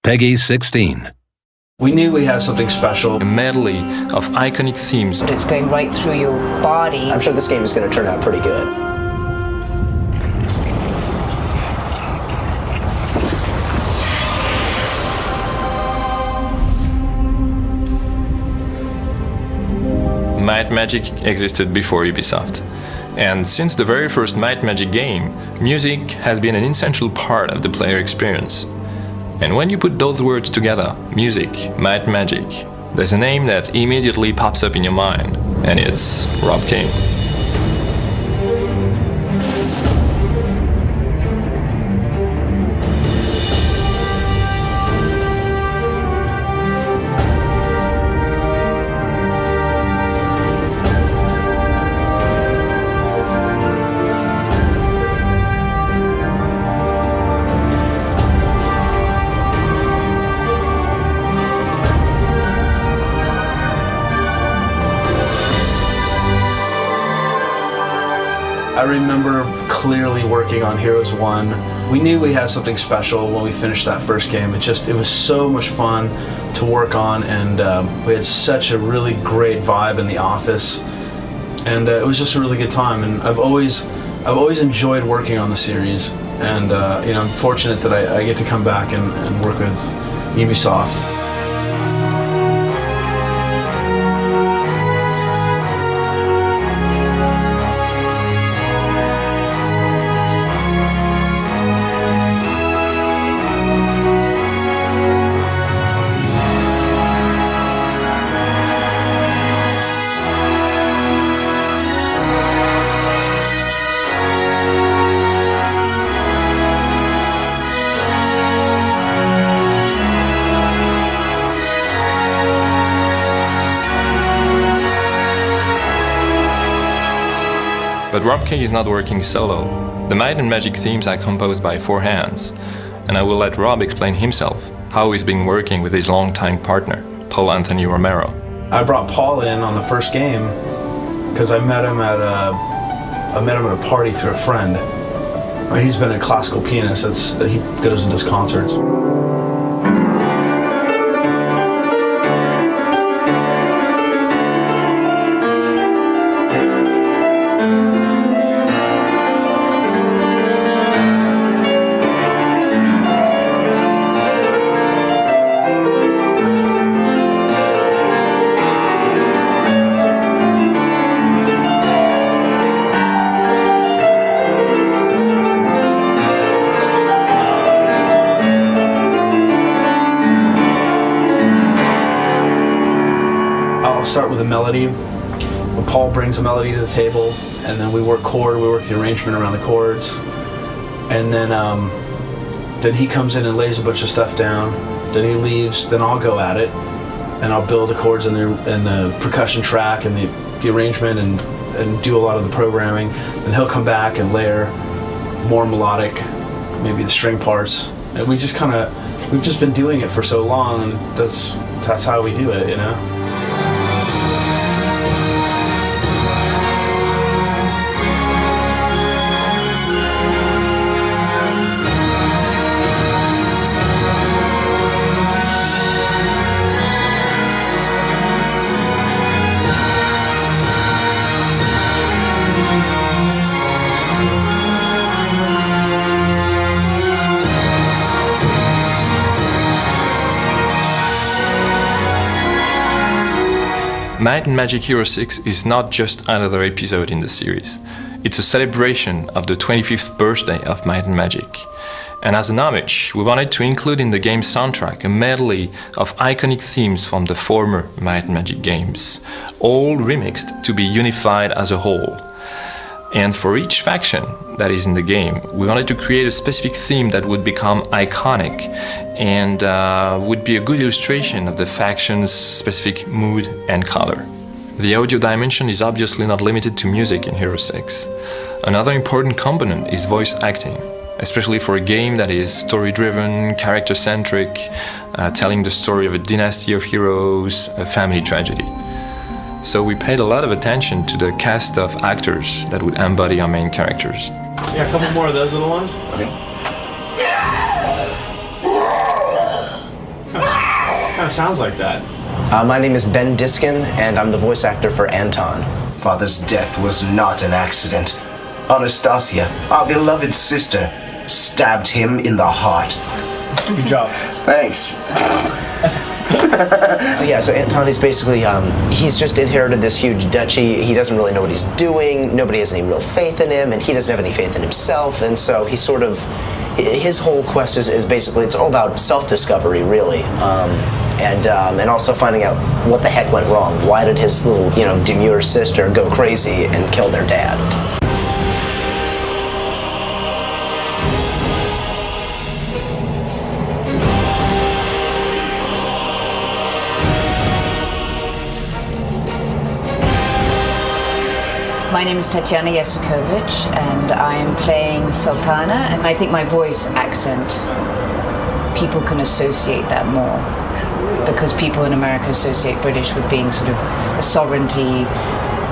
Peggy 16. We knew we had something special. A medley of iconic themes. It's going right through your body. I'm sure this game is going to turn out pretty good. Might Magic existed before Ubisoft. And since the very first Might Magic game, music has been an essential part of the player experience. And when you put those words together, music, Might Magic, there's a name that immediately pops up in your mind, and it's Rob King. I remember clearly working on Heroes 1. We knew we had something special when we finished that first game. It was so much fun to work on, and we had such a really great vibe in the office, and it was just a really good time. And I've always enjoyed working on the series, and you know, I'm fortunate that I get to come back and work with Ubisoft. But Rob King is not working solo. The Might and Magic themes are composed by 4 hands, and I will let Rob explain himself how he's been working with his longtime partner, Paul Anthony Romero. I brought Paul in on the first game because I met him at a party through a friend. He's been a classical pianist. He goes and does concerts. I'll start with a melody. Paul brings a melody to the table, and then we work the arrangement around the chords, and then he comes in and lays a bunch of stuff down. Then he leaves. Then I'll go at it, and I'll build the chords and the percussion track and the arrangement and do a lot of the programming. And he'll come back and layer more melodic, maybe the string parts. And we've just been doing it for so long, and that's how we do it, you know. Might and Magic Hero 6 is not just another episode in the series. It's a celebration of the 25th birthday of Might and Magic. And as an homage, we wanted to include in the game's soundtrack a medley of iconic themes from the former Might and Magic games, all remixed to be unified as a whole. And for each faction that is in the game, we wanted to create a specific theme that would become iconic and would be a good illustration of the faction's specific mood and color. The audio dimension is obviously not limited to music in Hero 6. Another important component is voice acting, especially for a game that is story-driven, character-centric, telling the story of a dynasty of heroes, a family tragedy. So we paid a lot of attention to the cast of actors that would embody our main characters. Yeah, a couple more of those little ones. Okay. Kind of sounds like that. My name is Ben Diskin, and I'm the voice actor for Anton. Father's death was not an accident. Anastasia, our beloved sister, stabbed him in the heart. Good job. Thanks. So Anton is basically, he's just inherited this huge duchy. He doesn't really know what he's doing. Nobody has any real faith in him, and he doesn't have any faith in himself. And so he sort of, his whole quest is basically, it's all about self-discovery, really. And also finding out what the heck went wrong. Why did his little, demure sister go crazy and kill their dad? My name is Tatiana Yasukovich, and I'm playing Sveltana, and I think my voice accent, people can associate that more, because people in America associate British with being sort of a sovereignty,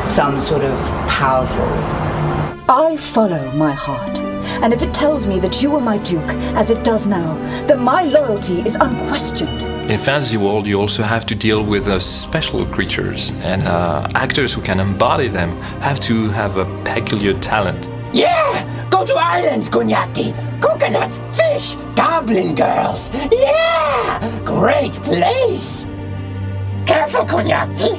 some sort of powerful. I follow my heart, and if it tells me that you are my duke, as it does now, then my loyalty is unquestioned. In fantasy world, you also have to deal with special creatures, and actors who can embody them have to have a peculiar talent. Yeah! Go to islands, Gunyati! Coconuts, fish, goblin girls! Yeah! Great place! Careful, Gunyati!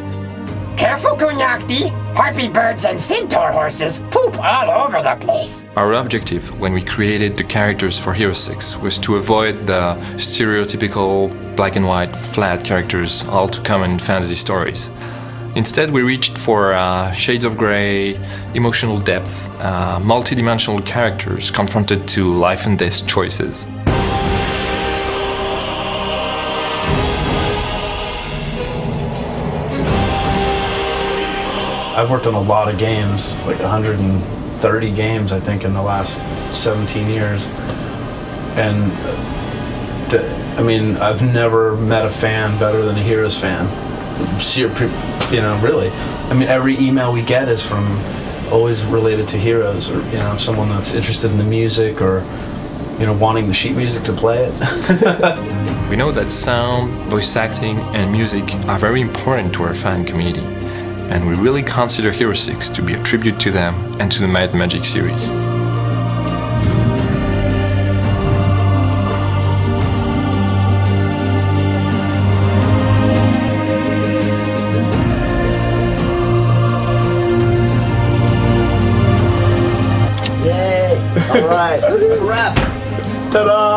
Careful, Gunyati! Harpy birds and centaur horses poop all over the place! Our objective when we created the characters for Hero 6 was to avoid the stereotypical black and white flat characters all too common in fantasy stories. Instead, we reached for shades of grey, emotional depth, multidimensional characters confronted to life and death choices. I've worked on a lot of games, like 130 games, I think, in the last 17 years. And I've never met a fan better than a Heroes fan. Really. Every email we get is from always related to Heroes, or someone that's interested in the music, or wanting the sheet music to play it. We know that sound, voice acting, and music are very important to our fan community, and we really consider Hero 6 to be a tribute to them and to the Might and Magic series. Yay! All right, wrap! Ta-da!